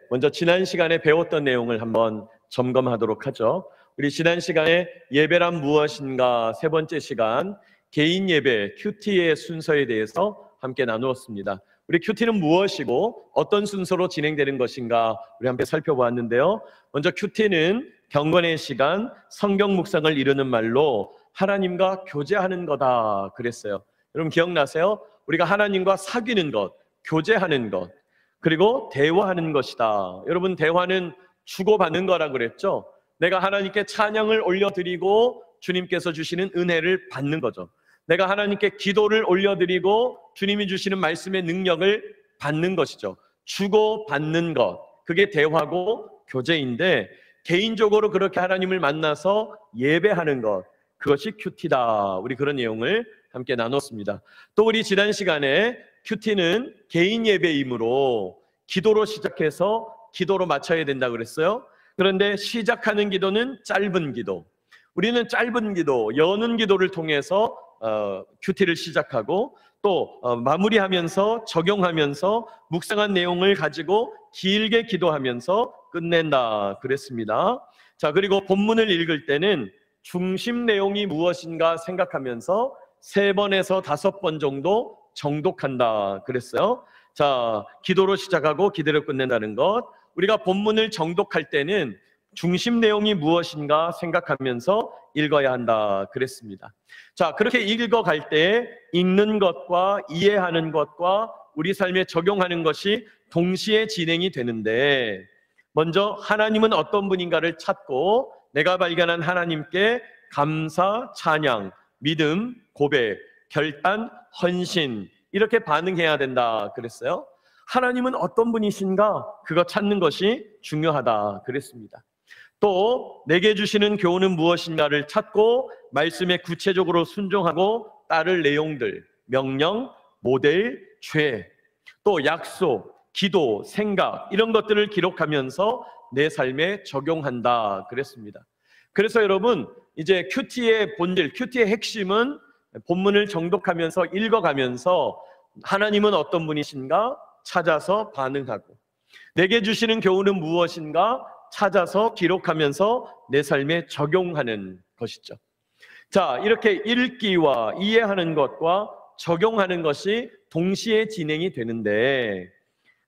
먼저 지난 시간에 배웠던 내용을 한번 점검하도록 하죠. 우리 지난 시간에 예배란 무엇인가 세 번째 시간 개인 예배 큐티의 순서에 대해서 함께 나누었습니다. 우리 큐티는 무엇이고 어떤 순서로 진행되는 것인가 우리 함께 살펴보았는데요. 먼저 큐티는 경건의 시간, 성경 묵상을 이루는 말로 하나님과 교제하는 거다 그랬어요. 여러분 기억나세요? 우리가 하나님과 사귀는 것, 교제하는 것, 그리고 대화하는 것이다. 여러분 대화는 주고받는 거라고 그랬죠. 내가 하나님께 찬양을 올려드리고 주님께서 주시는 은혜를 받는 거죠. 내가 하나님께 기도를 올려드리고 주님이 주시는 말씀의 능력을 받는 것이죠. 주고받는 것, 그게 대화고 교제인데 개인적으로 그렇게 하나님을 만나서 예배하는 것, 그것이 큐티다. 우리 그런 내용을 함께 나눴습니다. 또 우리 지난 시간에 큐티는 개인 예배이므로 기도로 시작해서 기도로 마쳐야 된다고 그랬어요. 그런데 시작하는 기도는 짧은 기도, 우리는 짧은 기도, 여는 기도를 통해서 큐티를 시작하고 또 마무리하면서 적용하면서 묵상한 내용을 가지고 길게 기도하면서 끝낸다 그랬습니다. 자, 그리고 본문을 읽을 때는 중심 내용이 무엇인가 생각하면서 3번에서 5번 정도 정독한다 그랬어요. 자, 기도로 시작하고 기도로 끝낸다는 것, 우리가 본문을 정독할 때는 중심 내용이 무엇인가 생각하면서 읽어야 한다 그랬습니다. 자, 그렇게 읽어갈 때 읽는 것과 이해하는 것과 우리 삶에 적용하는 것이 동시에 진행이 되는데, 먼저 하나님은 어떤 분인가를 찾고 내가 발견한 하나님께 감사, 찬양, 믿음, 고백, 결단, 헌신, 이렇게 반응해야 된다 그랬어요. 하나님은 어떤 분이신가? 그거 찾는 것이 중요하다 그랬습니다. 또 내게 주시는 교훈은 무엇인가를 찾고 말씀에 구체적으로 순종하고 따를 내용들, 명령, 모델, 죄, 또 약속, 기도, 생각, 이런 것들을 기록하면서 내 삶에 적용한다 그랬습니다. 그래서 여러분, 이제 큐티의 본질, 큐티의 핵심은 본문을 정독하면서 읽어가면서 하나님은 어떤 분이신가 찾아서 반응하고, 내게 주시는 교훈은 무엇인가 찾아서 기록하면서 내 삶에 적용하는 것이죠. 자, 이렇게 읽기와 이해하는 것과 적용하는 것이 동시에 진행이 되는데,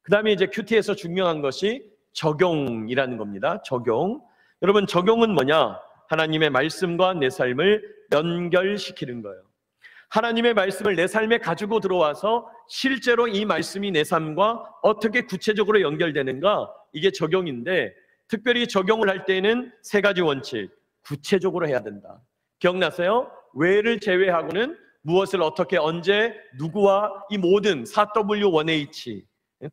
그 다음에 이제 큐티에서 중요한 것이 적용이라는 겁니다. 적용. 여러분, 적용은 뭐냐? 하나님의 말씀과 내 삶을 연결시키는 거예요. 하나님의 말씀을 내 삶에 가지고 들어와서 실제로 이 말씀이 내 삶과 어떻게 구체적으로 연결되는가, 이게 적용인데, 특별히 적용을 할 때는 3가지 원칙, 구체적으로 해야 된다. 기억나세요? 왜를 제외하고는 무엇을 어떻게 언제 누구와 이 모든 4W1H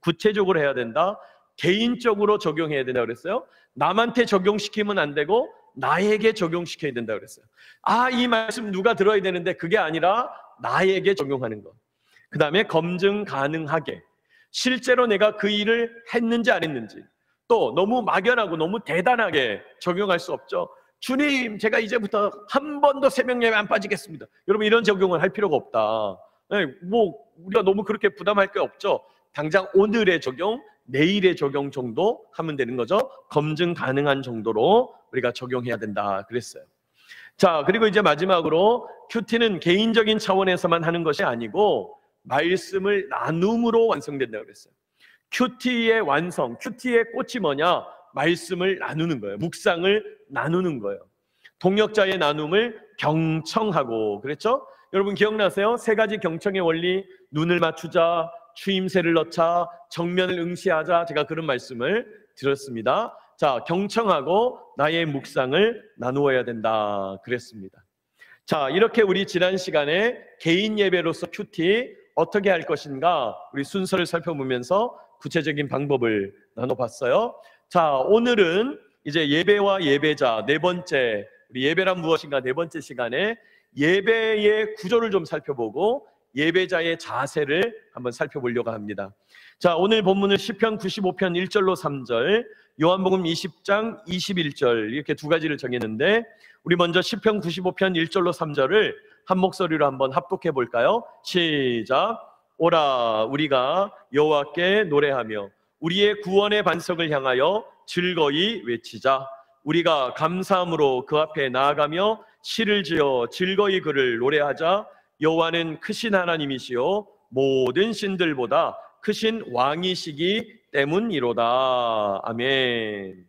구체적으로 해야 된다. 개인적으로 적용해야 된다 그랬어요. 남한테 적용시키면 안 되고 나에게 적용시켜야 된다 그랬어요. 아, 이 말씀 누가 들어야 되는데 그게 아니라 나에게 적용하는 것. 그 다음에 검증 가능하게, 실제로 내가 그 일을 했는지 안 했는지. 또 너무 막연하고 너무 대단하게 적용할 수 없죠. 주님, 제가 이제부터 한 번도 새벽 예배 안 빠지겠습니다. 여러분, 이런 적용을 할 필요가 없다. 뭐 우리가 너무 그렇게 부담할 게 없죠. 당장 오늘의 적용, 내일의 적용 정도 하면 되는 거죠. 검증 가능한 정도로 우리가 적용해야 된다 그랬어요. 자, 그리고 이제 마지막으로 큐티는 개인적인 차원에서만 하는 것이 아니고 말씀을 나눔으로 완성된다 그랬어요. 큐티의 완성, 큐티의 꽃이 뭐냐? 말씀을 나누는 거예요. 묵상을 나누는 거예요. 동역자의 나눔을 경청하고 그랬죠? 여러분 기억나세요? 3가지 경청의 원리, 눈을 맞추자, 추임새를 넣자, 정면을 응시하자, 제가 그런 말씀을 드렸습니다. 자, 경청하고 나의 묵상을 나누어야 된다 그랬습니다. 자, 이렇게 우리 지난 시간에 개인 예배로서 큐티 어떻게 할 것인가 우리 순서를 살펴보면서 구체적인 방법을 나눠봤어요. 자, 오늘은 이제 예배와 예배자 4번째, 우리 예배란 무엇인가 4번째 시간에 예배의 구조를 좀 살펴보고 예배자의 자세를 한번 살펴보려고 합니다. 자, 오늘 본문은 시편 95편 1절로 3절, 요한복음 20장 21절, 이렇게 2가지를 정했는데 우리 먼저 시편 95편 1절로 3절을 한 목소리로 한번 합독해 볼까요? 시작. 오라, 우리가 여호와께 노래하며 우리의 구원의 반석을 향하여 즐거이 외치자. 우리가 감사함으로 그 앞에 나아가며 시를 지어 즐거이 그를 노래하자. 여호와는 크신 하나님이시요 모든 신들보다 크신 왕이시기 때문이로다. 아멘.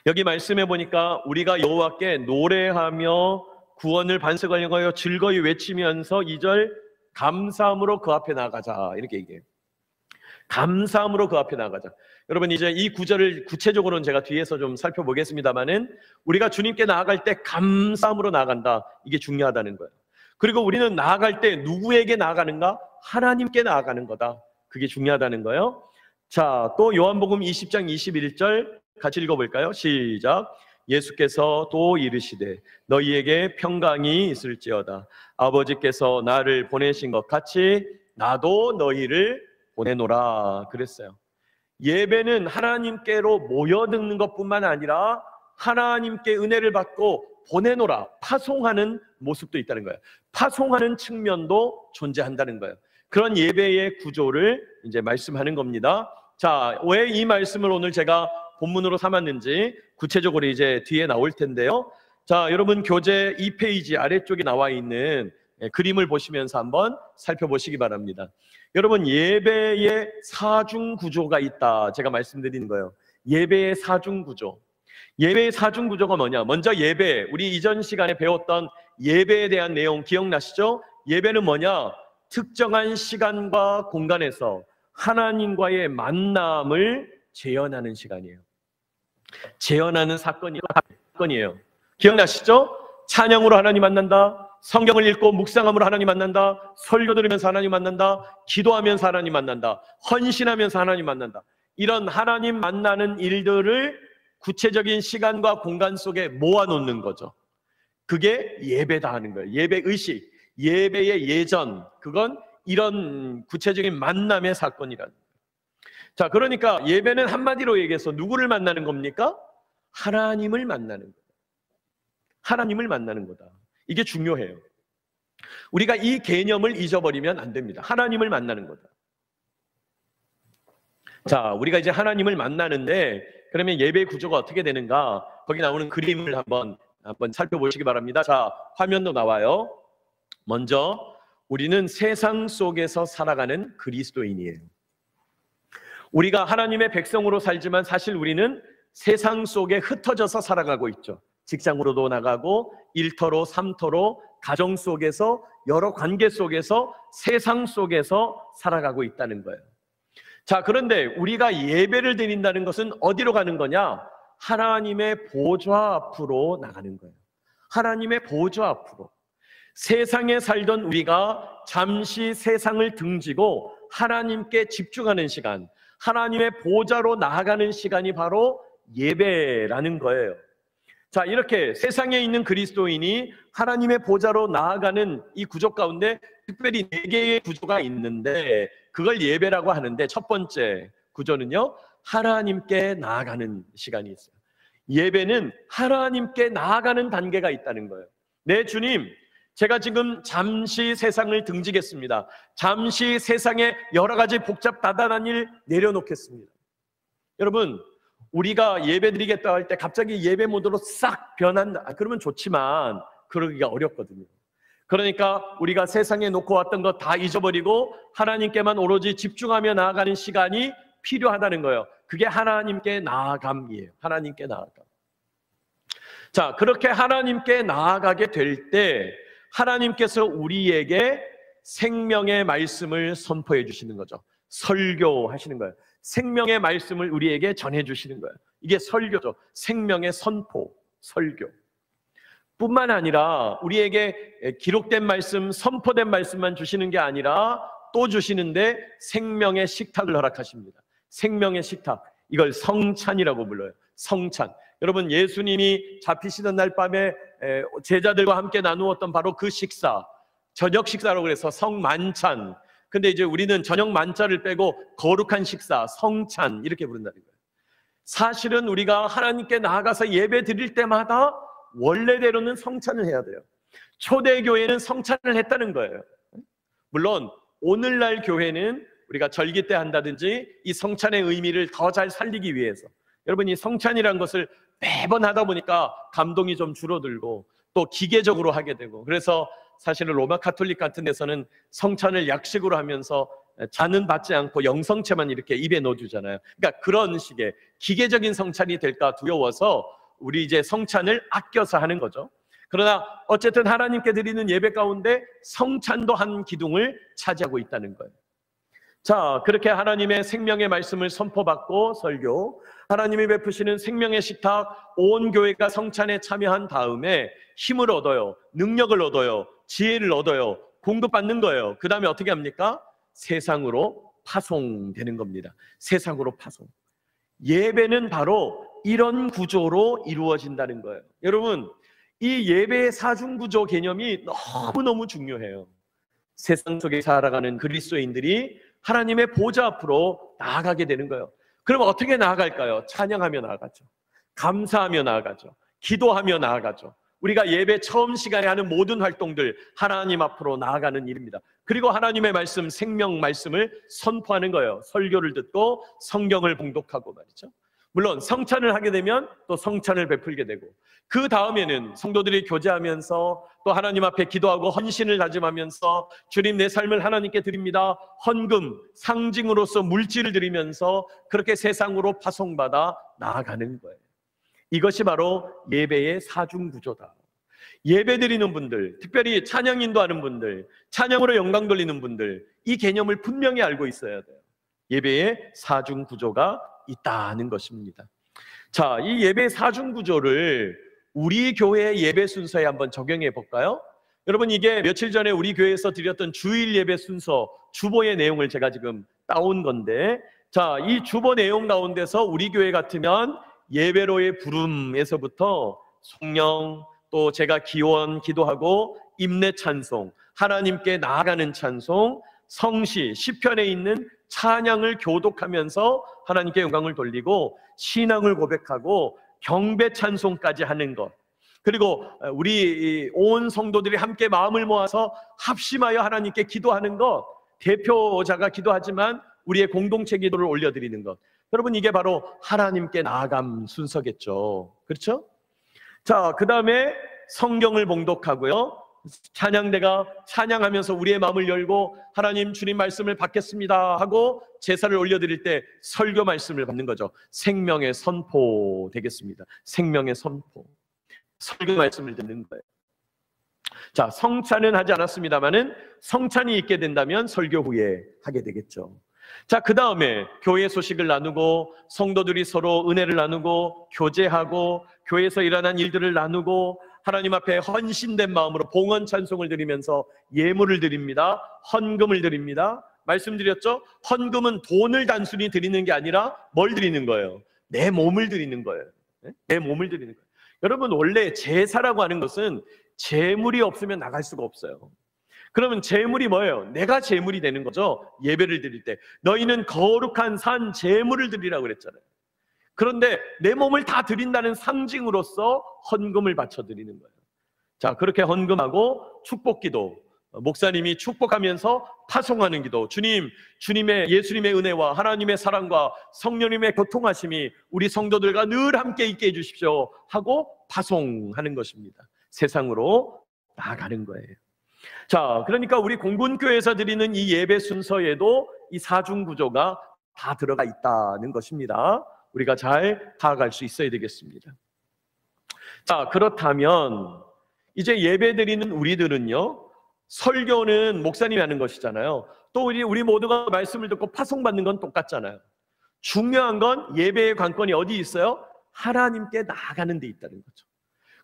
여기 말씀해 보니까 우리가 여호와께 노래하며 구원을 반석을 향하여 즐거이 외치면서 2절 감사함으로 그 앞에 나가자 이렇게 얘기해요. 감사함으로 그 앞에 나가자. 여러분 이제 이 구절을 구체적으로는 제가 뒤에서 좀 살펴보겠습니다만은 우리가 주님께 나아갈 때 감사함으로 나아간다. 이게 중요하다는 거예요. 그리고 우리는 나아갈 때 누구에게 나아가는가? 하나님께 나아가는 거다. 그게 중요하다는 거예요. 자, 또 요한복음 20장 21절 같이 읽어볼까요? 시작. 예수께서 또 이르시되 너희에게 평강이 있을지어다. 아버지께서 나를 보내신 것 같이 나도 너희를 보내노라 그랬어요. 예배는 하나님께로 모여듣는 것뿐만 아니라 하나님께 은혜를 받고 보내노라, 파송하는 모습도 있다는 거예요. 파송하는 측면도 존재한다는 거예요. 그런 예배의 구조를 이제 말씀하는 겁니다. 자, 왜 이 말씀을 오늘 제가 본문으로 삼았는지 구체적으로 이제 뒤에 나올 텐데요. 자, 여러분 교재 2페이지 아래쪽에 나와 있는 그림을 보시면서 한번 살펴보시기 바랍니다. 여러분 예배의 사중 구조가 있다. 제가 말씀드리는 거예요. 예배의 사중 구조. 예배의 사중 구조가 뭐냐? 먼저 예배, 우리 이전 시간에 배웠던 예배에 대한 내용 기억나시죠? 예배는 뭐냐? 특정한 시간과 공간에서 하나님과의 만남을 재현하는 시간이에요. 재현하는 사건이에요. 기억나시죠? 찬양으로 하나님 만난다. 성경을 읽고 묵상함으로 하나님 만난다. 설교 들으면서 하나님 만난다. 기도하면서 하나님 만난다. 헌신하면서 하나님 만난다. 이런 하나님 만나는 일들을 구체적인 시간과 공간 속에 모아놓는 거죠. 그게 예배다 하는 거예요. 예배의식, 예배의 예전, 그건 이런 구체적인 만남의 사건이라는 거예요. 자, 그러니까 예배는 한마디로 얘기해서 누구를 만나는 겁니까? 하나님을 만나는 거예요. 하나님을 만나는 거다. 이게 중요해요. 우리가 이 개념을 잊어버리면 안 됩니다. 하나님을 만나는 거다. 자, 우리가 이제 하나님을 만나는데 그러면 예배 구조가 어떻게 되는가? 거기 나오는 그림을 한번 살펴보시기 바랍니다. 자, 화면도 나와요. 먼저 우리는 세상 속에서 살아가는 그리스도인이에요. 우리가 하나님의 백성으로 살지만 사실 우리는 세상 속에 흩어져서 살아가고 있죠. 직장으로도 나가고 일터로 삼터로 가정 속에서 여러 관계 속에서 세상 속에서 살아가고 있다는 거예요. 자, 그런데 우리가 예배를 드린다는 것은 어디로 가는 거냐? 하나님의 보좌 앞으로 나가는 거예요. 하나님의 보좌 앞으로. 세상에 살던 우리가 잠시 세상을 등지고 하나님께 집중하는 시간, 하나님의 보좌로 나아가는 시간이 바로 예배라는 거예요. 자, 이렇게 세상에 있는 그리스도인이 하나님의 보좌로 나아가는 이 구조 가운데 특별히 4개의 구조가 있는데 그걸 예배라고 하는데 첫 번째 구조는요, 하나님께 나아가는 시간이 있어요. 예배는 하나님께 나아가는 단계가 있다는 거예요. 네, 주님, 제가 지금 잠시 세상을 등지겠습니다. 잠시 세상에 여러 가지 복잡다단한 일 내려놓겠습니다. 여러분, 우리가 예배 드리겠다 할 때 갑자기 예배 모드로 싹 변한다. 그러면 좋지만 그러기가 어렵거든요. 그러니까 우리가 세상에 놓고 왔던 것 다 잊어버리고 하나님께만 오로지 집중하며 나아가는 시간이 필요하다는 거예요. 그게 하나님께 나아감이에요. 하나님께 나아감. 자, 그렇게 하나님께 나아가게 될 때 하나님께서 우리에게 생명의 말씀을 선포해 주시는 거죠. 설교하시는 거예요. 생명의 말씀을 우리에게 전해 주시는 거예요. 이게 설교죠. 생명의 선포, 설교. 뿐만 아니라 우리에게 기록된 말씀, 선포된 말씀만 주시는 게 아니라 또 주시는데 생명의 식탁을 허락하십니다. 생명의 식탁. 이걸 성찬이라고 불러요. 성찬. 여러분, 예수님이 잡히시던 날 밤에 제자들과 함께 나누었던 바로 그 식사, 저녁 식사라고 그래서 성만찬. 근데 이제 우리는 저녁 만찬을 빼고 거룩한 식사, 성찬 이렇게 부른다는 거예요. 사실은 우리가 하나님께 나아가서 예배 드릴 때마다 원래대로는 성찬을 해야 돼요. 초대교회는 성찬을 했다는 거예요. 물론 오늘날 교회는 우리가 절기 때 한다든지 이 성찬의 의미를 더 잘 살리기 위해서, 여러분 이 성찬이라는 것을 매번 하다 보니까 감동이 좀 줄어들고 또 기계적으로 하게 되고, 그래서 사실은 로마 카톨릭 같은 데서는 성찬을 약식으로 하면서 잔은 받지 않고 영성체만 이렇게 입에 넣어주잖아요. 그러니까 그런 식의 기계적인 성찬이 될까 두려워서 우리 이제 성찬을 아껴서 하는 거죠. 그러나 어쨌든 하나님께 드리는 예배 가운데 성찬도 한 기둥을 차지하고 있다는 거예요. 자, 그렇게 하나님의 생명의 말씀을 선포받고 설교, 하나님이 베푸시는 생명의 식탁, 온 교회가 성찬에 참여한 다음에 힘을 얻어요, 능력을 얻어요, 지혜를 얻어요, 공급받는 거예요. 그 다음에 어떻게 합니까? 세상으로 파송되는 겁니다. 세상으로 파송. 예배는 바로 이런 구조로 이루어진다는 거예요. 여러분, 이 예배의 사중구조 개념이 너무너무 중요해요. 세상 속에 살아가는 그리스도인들이 하나님의 보좌 앞으로 나아가게 되는 거예요. 그럼 어떻게 나아갈까요? 찬양하며 나아가죠. 감사하며 나아가죠. 기도하며 나아가죠. 우리가 예배 처음 시간에 하는 모든 활동들 하나님 앞으로 나아가는 일입니다. 그리고 하나님의 말씀, 생명 말씀을 선포하는 거예요. 설교를 듣고 성경을 봉독하고 말이죠. 물론 성찬을 하게 되면 또 성찬을 베풀게 되고, 그 다음에는 성도들이 교제하면서 또 하나님 앞에 기도하고 헌신을 다짐하면서 주님 내 삶을 하나님께 드립니다, 헌금, 상징으로서 물질을 드리면서 그렇게 세상으로 파송받아 나아가는 거예요. 이것이 바로 예배의 사중구조다. 예배 드리는 분들, 특별히 찬양 인도하는 분들, 찬양으로 영광 돌리는 분들, 이 개념을 분명히 알고 있어야 돼요. 예배의 사중구조가 있다는 것입니다. 자, 이 예배 사중구조를 우리 교회의 예배 순서에 한번 적용해 볼까요? 여러분, 이게 며칠 전에 우리 교회에서 드렸던 주일 예배 순서 주보의 내용을 제가 지금 따온 건데, 자, 이 주보 내용 가운데서 우리 교회 같으면 예배로의 부름에서부터 성령, 또 제가 기원 기도하고 임내 찬송, 하나님께 나아가는 찬송, 성시, 시편에 있는 찬양을 교독하면서 하나님께 영광을 돌리고 신앙을 고백하고 경배 찬송까지 하는 것, 그리고 우리 온 성도들이 함께 마음을 모아서 합심하여 하나님께 기도하는 것, 대표자가 기도하지만 우리의 공동체 기도를 올려드리는 것, 여러분 이게 바로 하나님께 나아감 순서겠죠. 그렇죠? 자, 그 다음에 성경을 봉독하고요, 찬양대가 찬양하면서 우리의 마음을 열고 하나님 주님 말씀을 받겠습니다 하고 제사를 올려드릴 때 설교 말씀을 받는 거죠. 생명의 선포 되겠습니다. 생명의 선포, 설교 말씀을 듣는 거예요. 자, 성찬은 하지 않았습니다만은 성찬이 있게 된다면 설교 후에 하게 되겠죠. 자, 그 다음에 교회 소식을 나누고 성도들이 서로 은혜를 나누고 교제하고 교회에서 일어난 일들을 나누고 하나님 앞에 헌신된 마음으로 봉헌 찬송을 드리면서 예물을 드립니다. 헌금을 드립니다. 말씀드렸죠? 헌금은 돈을 단순히 드리는 게 아니라 뭘 드리는 거예요? 내 몸을 드리는 거예요. 내 몸을 드리는 거예요. 여러분, 원래 제사라고 하는 것은 재물이 없으면 나갈 수가 없어요. 그러면 재물이 뭐예요? 내가 재물이 되는 거죠. 예배를 드릴 때 너희는 거룩한 산 제물을 드리라고 그랬잖아요. 그런데 내 몸을 다 드린다는 상징으로서 헌금을 바쳐드리는 거예요. 자, 그렇게 헌금하고 축복기도, 목사님이 축복하면서 파송하는 기도, 예수님의 은혜와 하나님의 사랑과 성령님의 교통하심이 우리 성도들과 늘 함께 있게 해주십시오 하고 파송하는 것입니다. 세상으로 나아가는 거예요. 자, 그러니까 우리 공군교회에서 드리는 이 예배 순서에도 이 사중구조가 다 들어가 있다는 것입니다. 우리가 잘 파악할 수 있어야 되겠습니다. 자, 그렇다면 이제 예배 드리는 우리들은요, 설교는 목사님이 하는 것이잖아요. 또 우리 모두가 말씀을 듣고 파송받는 건 똑같잖아요. 중요한 건 예배의 관건이 어디 있어요? 하나님께 나아가는 데 있다는 거죠.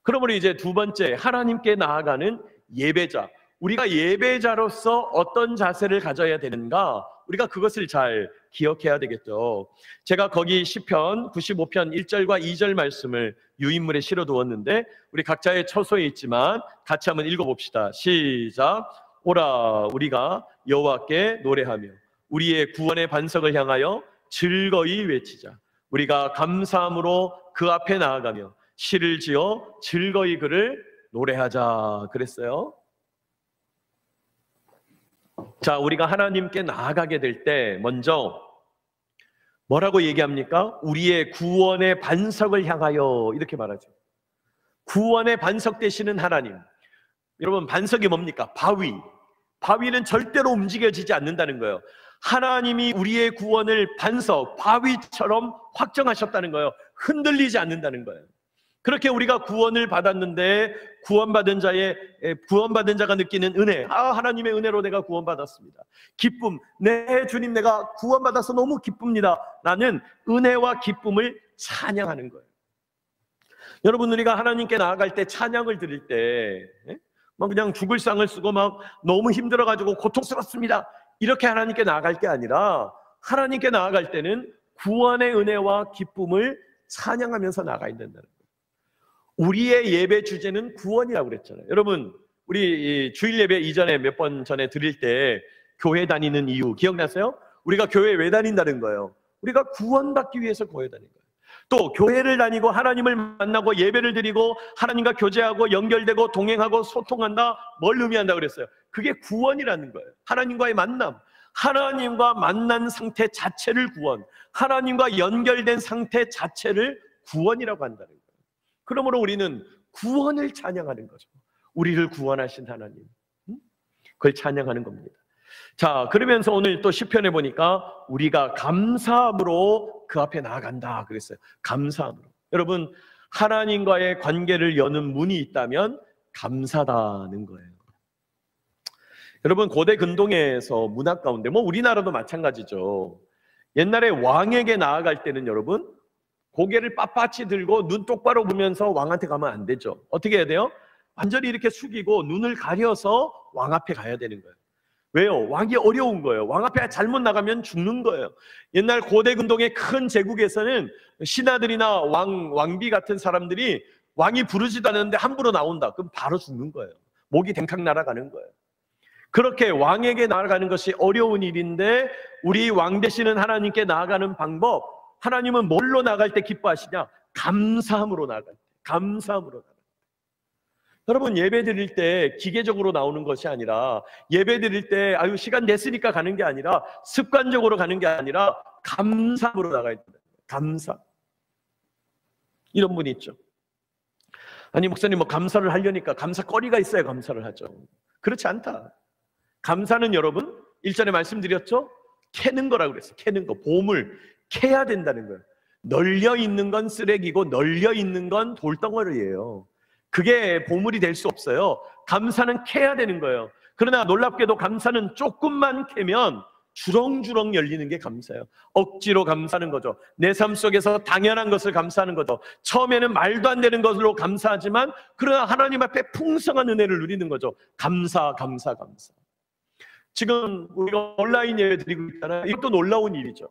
그러므로 이제 두 번째, 하나님께 나아가는 예배자, 우리가 예배자로서 어떤 자세를 가져야 되는가, 우리가 그것을 잘 기억해야 되겠죠. 제가 거기 시편 95편 1절과 2절 말씀을 유인물에 실어 두었는데 우리 각자의 처소에 있지만 같이 한번 읽어봅시다. 시작. 오라, 우리가 여호와께 노래하며 우리의 구원의 반석을 향하여 즐거이 외치자. 우리가 감사함으로 그 앞에 나아가며 시를 지어 즐거이 그를 노래하자 그랬어요. 자, 우리가 하나님께 나아가게 될 때 먼저 뭐라고 얘기합니까? 우리의 구원의 반석을 향하여, 이렇게 말하죠. 구원의 반석 되시는 하나님. 여러분, 반석이 뭡니까? 바위. 바위는 절대로 움직여지지 않는다는 거예요. 하나님이 우리의 구원을 반석, 바위처럼 확정하셨다는 거예요. 흔들리지 않는다는 거예요. 그렇게 우리가 구원을 받았는데 구원받은 자가 느끼는 은혜, 하나님의 은혜로 내가 구원받았습니다. 기쁨, 네 주님, 내가 구원받아서 너무 기쁩니다. 라는 은혜와 기쁨을 찬양하는 거예요. 여러분, 우리가 하나님께 나아갈 때, 찬양을 드릴 때 막 그냥 죽을 상을 쓰고 막 너무 힘들어가지고 고통스럽습니다, 이렇게 하나님께 나아갈 게 아니라, 하나님께 나아갈 때는 구원의 은혜와 기쁨을 찬양하면서 나아가야 된다는 거예요. 우리의 예배 주제는 구원이라고 그랬잖아요. 여러분, 우리 주일 예배 이전에 몇 번 전에 드릴 때 교회 다니는 이유 기억나세요? 우리가 교회 왜 다닌다는 거예요? 우리가 구원받기 위해서 교회 다니는 거예요. 또 교회를 다니고 하나님을 만나고 예배를 드리고 하나님과 교제하고 연결되고 동행하고 소통한다, 뭘 의미한다 그랬어요? 그게 구원이라는 거예요. 하나님과의 만남, 하나님과 만난 상태 자체를 구원, 하나님과 연결된 상태 자체를 구원이라고 한다는 거예요. 그러므로 우리는 구원을 찬양하는 거죠. 우리를 구원하신 하나님, 그걸 찬양하는 겁니다. 자, 그러면서 오늘 또 시편에 보니까 우리가 감사함으로 그 앞에 나아간다 그랬어요. 감사함으로. 여러분, 하나님과의 관계를 여는 문이 있다면 감사다는 거예요. 여러분, 고대 근동에서 문화 가운데, 우리나라도 마찬가지죠. 옛날에 왕에게 나아갈 때는 여러분, 고개를 빳빳이 들고 눈 똑바로 보면서 왕한테 가면 안 되죠. 어떻게 해야 돼요? 완전히 이렇게 숙이고 눈을 가려서 왕 앞에 가야 되는 거예요. 왜요? 왕이 어려운 거예요. 왕 앞에 잘못 나가면 죽는 거예요. 옛날 고대 근동의 큰 제국에서는 신하들이나 왕비 같은 사람들이 왕이 부르지도 않았는데 함부로 나온다, 그럼 바로 죽는 거예요. 목이 댕칵 날아가는 거예요. 그렇게 왕에게 나아가는 것이 어려운 일인데, 우리 왕 되시는 하나님께 나아가는 방법, 하나님은 뭘로 나갈 때 기뻐하시냐? 감사함으로 나갈 때. 감사함으로 나갈 때. 여러분, 예배 드릴 때 기계적으로 나오는 것이 아니라, 예배 드릴 때 시간 됐으니까 가는 게 아니라, 습관적으로 가는 게 아니라 감사함으로 나가야 된다. 감사. 이런 분이 있죠. 아니, 목사님, 감사를 하려니까 감사거리가 있어야 감사를 하죠. 그렇지 않다. 감사는 여러분, 일전에 말씀드렸죠? 캐는 거라고 그랬어요. 캐는 거. 보물 캐야 된다는 거예요. 널려 있는 건 쓰레기고 널려 있는 건 돌덩어리예요. 그게 보물이 될 수 없어요. 감사는 캐야 되는 거예요. 그러나 놀랍게도 감사는 조금만 캐면 주렁주렁 열리는 게 감사예요. 억지로 감사하는 거죠. 내 삶 속에서 당연한 것을 감사하는 거죠. 처음에는 말도 안 되는 것으로 감사하지만, 그러나 하나님 앞에 풍성한 은혜를 누리는 거죠. 감사, 감사, 감사. 지금 우리가 온라인 예배 드리고 있잖아요. 이것도 놀라운 일이죠.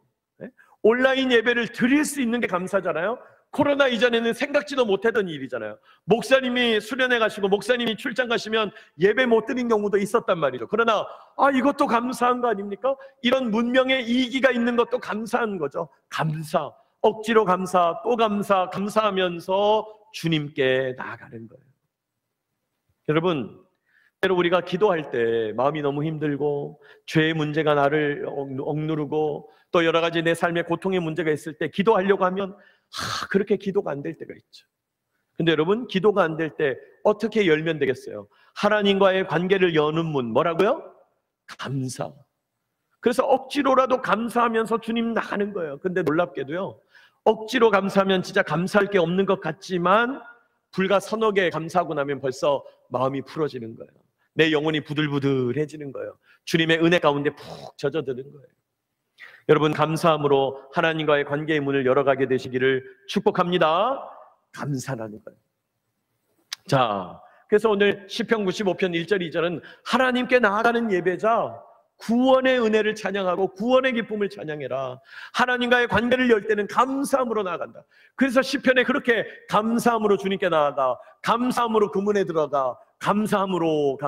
온라인 예배를 드릴 수 있는 게 감사잖아요. 코로나 이전에는 생각지도 못했던 일이잖아요. 목사님이 수련회 가시고 목사님이 출장 가시면 예배 못 드린 경우도 있었단 말이죠. 그러나 이것도 감사한 거 아닙니까? 이런 문명의 이기가 있는 것도 감사한 거죠. 감사, 억지로 감사, 또 감사, 감사하면서 주님께 나아가는 거예요. 여러분, 때로 우리가 기도할 때 마음이 너무 힘들고 죄의 문제가 나를 억누르고 또 여러 가지 내 삶에 고통의 문제가 있을 때 기도하려고 하면 그렇게 기도가 안 될 때가 있죠. 근데 여러분, 기도가 안 될 때 어떻게 열면 되겠어요? 하나님과의 관계를 여는 문, 뭐라고요? 감사. 그래서 억지로라도 감사하면서 주님 나가는 거예요. 근데 놀랍게도요, 억지로 감사하면 진짜 감사할 게 없는 것 같지만 불과 서너 개 감사하고 나면 벌써 마음이 풀어지는 거예요. 내 영혼이 부들부들해지는 거예요. 주님의 은혜 가운데 푹 젖어드는 거예요. 여러분, 감사함으로 하나님과의 관계의 문을 열어가게 되시기를 축복합니다. 감사라는 거예요. 자, 그래서 오늘 시편 95편 1절 2절은 하나님께 나아가는 예배자, 구원의 은혜를 찬양하고 구원의 기쁨을 찬양해라. 하나님과의 관계를 열 때는 감사함으로 나아간다. 그래서 시편에 그렇게 감사함으로 주님께 나아가, 감사함으로 그 문에 들어가, 감사함으로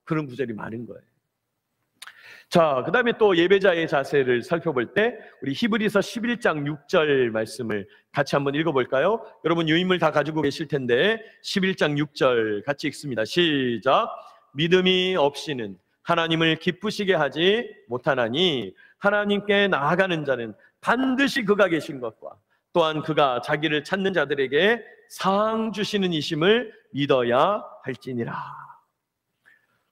그런 구절이 많은 거예요. 자, 그 다음에 또 예배자의 자세를 살펴볼 때 우리 히브리서 11장 6절 말씀을 같이 한번 읽어볼까요? 여러분 유인물 다 가지고 계실 텐데 11장 6절 같이 읽습니다. 시작. 믿음이 없이는 하나님을 기쁘시게 하지 못하나니 하나님께 나아가는 자는 반드시 그가 계신 것과 또한 그가 자기를 찾는 자들에게 상 주시는 이심을 믿어야 할지니라.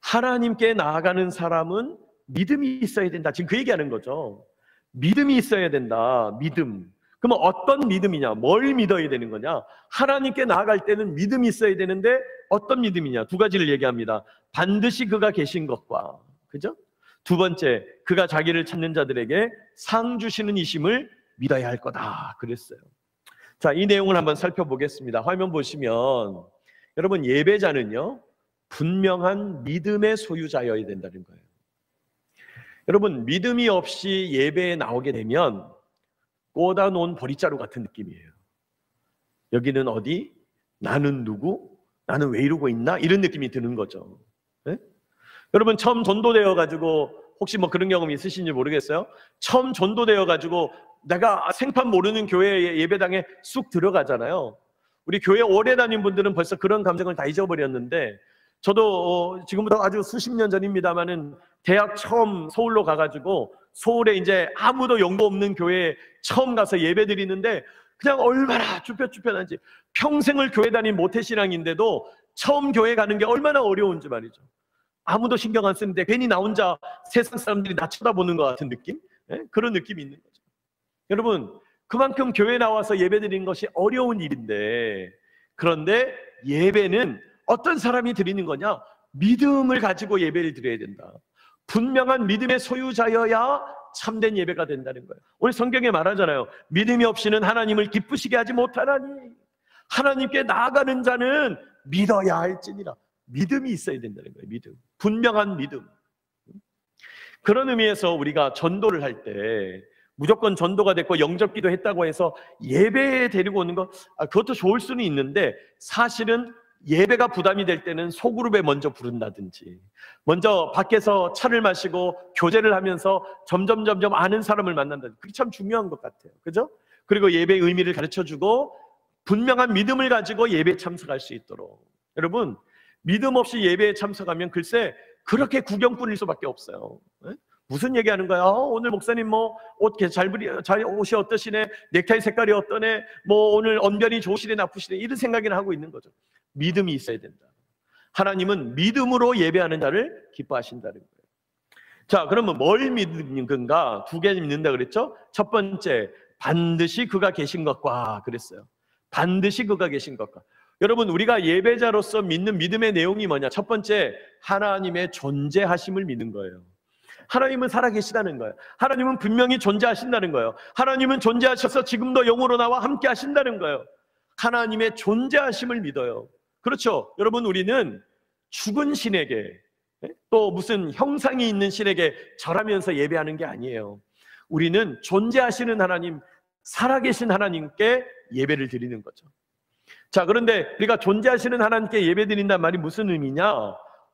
하나님께 나아가는 사람은 믿음이 있어야 된다. 지금 그 얘기하는 거죠. 믿음이 있어야 된다. 믿음. 그러면 어떤 믿음이냐? 뭘 믿어야 되는 거냐? 하나님께 나아갈 때는 믿음이 있어야 되는데 어떤 믿음이냐? 두 가지를 얘기합니다. 반드시 그가 계신 것과, 그죠? 두 번째, 그가 자기를 찾는 자들에게 상 주시는 이심을 믿어야 할 거다. 그랬어요. 자, 이 내용을 한번 살펴보겠습니다. 화면 보시면 여러분, 예배자는요 분명한 믿음의 소유자여야 된다는 거예요. 여러분, 믿음이 없이 예배에 나오게 되면 꽂아 놓은 보리자루 같은 느낌이에요. 여기는 어디? 나는 누구? 나는 왜 이러고 있나? 이런 느낌이 드는 거죠. 네? 여러분, 처음 전도되어 가지고 혹시 뭐 그런 경험 있으신지 모르겠어요. 처음 전도되어 가지고 내가 생판 모르는 교회 예배당에 쑥 들어가잖아요. 우리 교회 오래 다닌 분들은 벌써 그런 감정을 다 잊어버렸는데, 저도 지금부터 아주 수십 년 전입니다만은 대학 처음 서울로 가가지고 서울에 이제 아무도 연고 없는 교회에 처음 가서 예배 드리는데 그냥 얼마나 쭈뼛쭈뼛한지, 평생을 교회 다닌 모태신앙인데도 처음 교회 가는 게 얼마나 어려운지 말이죠. 아무도 신경 안 쓰는데 괜히 나 혼자 세상 사람들이 나 쳐다보는 것 같은 느낌? 네? 그런 느낌이 있는 거죠. 여러분, 그만큼 교회 나와서 예배 드리는 것이 어려운 일인데, 그런데 예배는 어떤 사람이 드리는 거냐? 믿음을 가지고 예배를 드려야 된다. 분명한 믿음의 소유자여야 참된 예배가 된다는 거예요. 오늘 성경에 말하잖아요. 믿음이 없이는 하나님을 기쁘시게 하지 못하나니 하나님께 나아가는 자는 믿어야 할지니라. 믿음이 있어야 된다는 거예요. 믿음, 분명한 믿음. 그런 의미에서 우리가 전도를 할 때 무조건 전도가 됐고 영접기도 했다고 해서 예배에 데리고 오는 거, 그것도 좋을 수는 있는데, 사실은 예배가 부담이 될 때는 소그룹에 먼저 부른다든지, 먼저 밖에서 차를 마시고 교제를 하면서 점점 아는 사람을 만난다든지, 그게 참 중요한 것 같아요. 그죠? 그리고 예배의 의미를 가르쳐주고 분명한 믿음을 가지고 예배에 참석할 수 있도록. 여러분, 믿음 없이 예배에 참석하면 글쎄 그렇게 구경꾼일 수밖에 없어요. 네? 무슨 얘기하는 거야? 오늘 목사님 뭐 옷 잘 옷이 어떠시네? 넥타이 색깔이 어떠네? 뭐 오늘 언변이 좋으시네 나쁘시네? 이런 생각이나 하고 있는 거죠. 믿음이 있어야 된다. 하나님은 믿음으로 예배하는 자를 기뻐하신다는 거예요. 자, 그러면 뭘 믿는 건가? 두 개 믿는다 그랬죠? 첫 번째, 반드시 그가 계신 것과 그랬어요. 반드시 그가 계신 것과. 여러분, 우리가 예배자로서 믿는 믿음의 내용이 뭐냐? 첫 번째, 하나님의 존재하심을 믿는 거예요. 하나님은 살아계시다는 거예요. 하나님은 분명히 존재하신다는 거예요. 하나님은 존재하셔서 지금도 영으로 나와 함께 하신다는 거예요. 하나님의 존재하심을 믿어요. 그렇죠. 여러분, 우리는 죽은 신에게, 또 무슨 형상이 있는 신에게 절하면서 예배하는 게 아니에요. 우리는 존재하시는 하나님, 살아계신 하나님께 예배를 드리는 거죠. 자, 그런데 우리가 존재하시는 하나님께 예배 드린다는 말이 무슨 의미냐?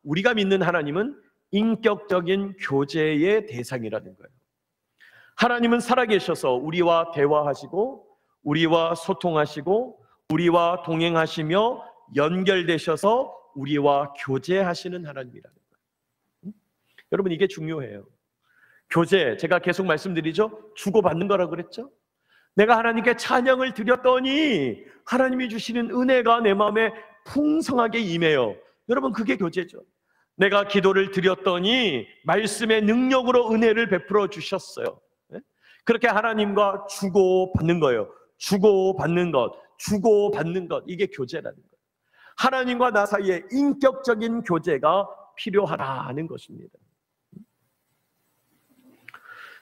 우리가 믿는 하나님은 인격적인 교제의 대상이라는 거예요. 하나님은 살아계셔서 우리와 대화하시고 우리와 소통하시고 우리와 동행하시며 연결되셔서 우리와 교제하시는 하나님이라는 거예요. 여러분, 이게 중요해요. 교제, 제가 계속 말씀드리죠. 주고받는 거라고 그랬죠. 내가 하나님께 찬양을 드렸더니 하나님이 주시는 은혜가 내 마음에 풍성하게 임해요. 여러분, 그게 교제죠. 내가 기도를 드렸더니 말씀의 능력으로 은혜를 베풀어 주셨어요. 그렇게 하나님과 주고받는 거예요. 주고받는 것, 주고받는 것, 이게 교제라는 거예요. 하나님과 나 사이에 인격적인 교제가 필요하다는 것입니다.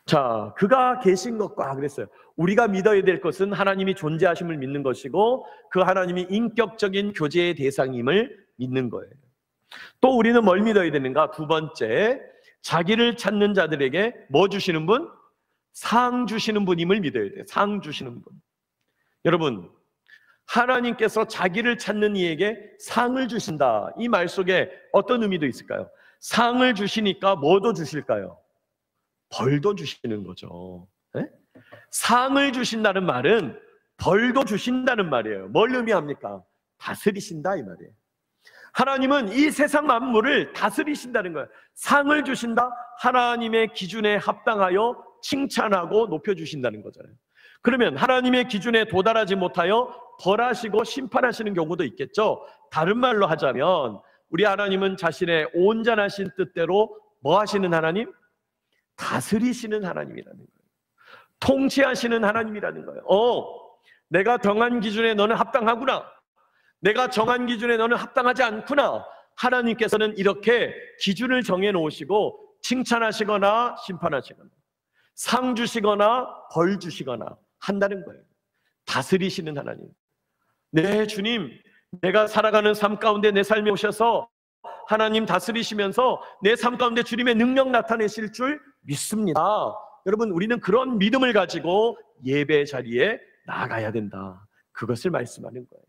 자, 그가 계신 것과 그랬어요. 우리가 믿어야 될 것은 하나님이 존재하심을 믿는 것이고 그 하나님이 인격적인 교제의 대상임을 믿는 거예요. 또 우리는 뭘 믿어야 되는가? 두 번째, 자기를 찾는 자들에게 뭐 주시는 분? 상 주시는 분임을 믿어야 돼요. 상 주시는 분. 여러분, 하나님께서 자기를 찾는 이에게 상을 주신다. 이 말 속에 어떤 의미도 있을까요? 상을 주시니까 뭐도 주실까요? 벌도 주시는 거죠. 네? 상을 주신다는 말은 벌도 주신다는 말이에요. 뭘 의미합니까? 다스리신다 이 말이에요. 하나님은 이 세상 만물을 다스리신다는 거예요. 상을 주신다? 하나님의 기준에 합당하여 칭찬하고 높여주신다는 거잖아요. 그러면 하나님의 기준에 도달하지 못하여 벌하시고 심판하시는 경우도 있겠죠. 다른 말로 하자면 우리 하나님은 자신의 온전하신 뜻대로 뭐 하시는 하나님? 다스리시는 하나님이라는 거예요. 통치하시는 하나님이라는 거예요. 내가 정한 기준에 너는 합당하구나. 내가 정한 기준에 너는 합당하지 않구나. 하나님께서는 이렇게 기준을 정해 놓으시고 칭찬하시거나 심판하시거나 상 주시거나 벌 주시거나 한다는 거예요. 다스리시는 하나님. 네, 주님, 내가 살아가는 삶 가운데 내 삶에 오셔서 하나님 다스리시면서 내 삶 가운데 주님의 능력 나타내실 줄 믿습니다. 여러분, 우리는 그런 믿음을 가지고 예배 자리에 나아가야 된다. 그것을 말씀하는 거예요.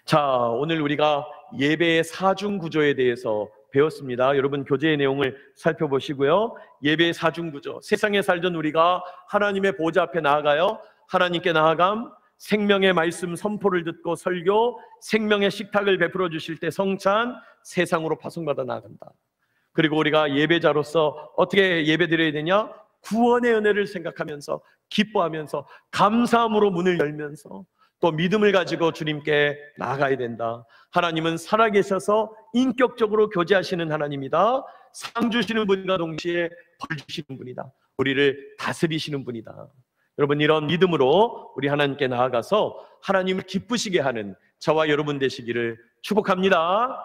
자, 오늘 우리가 예배의 사중 구조에 대해서 배웠습니다. 여러분, 교재의 내용을 살펴보시고요. 예배의 사중 구조. 세상에 살던 우리가 하나님의 보좌 앞에 나아가요. 하나님께 나아감, 생명의 말씀 선포를 듣고 설교, 생명의 식탁을 베풀어 주실 때 성찬, 세상으로 파송받아 나아간다. 그리고 우리가 예배자로서 어떻게 예배드려야 되냐? 구원의 은혜를 생각하면서 기뻐하면서 감사함으로 문을 열면서 또 믿음을 가지고 주님께 나아가야 된다. 하나님은 살아계셔서 인격적으로 교제하시는 하나님이다. 상 주시는 분과 동시에 벌 주시는 분이다. 우리를 다스리시는 분이다. 여러분, 이런 믿음으로 우리 하나님께 나아가서 하나님을 기쁘시게 하는 저와 여러분 되시기를 축복합니다.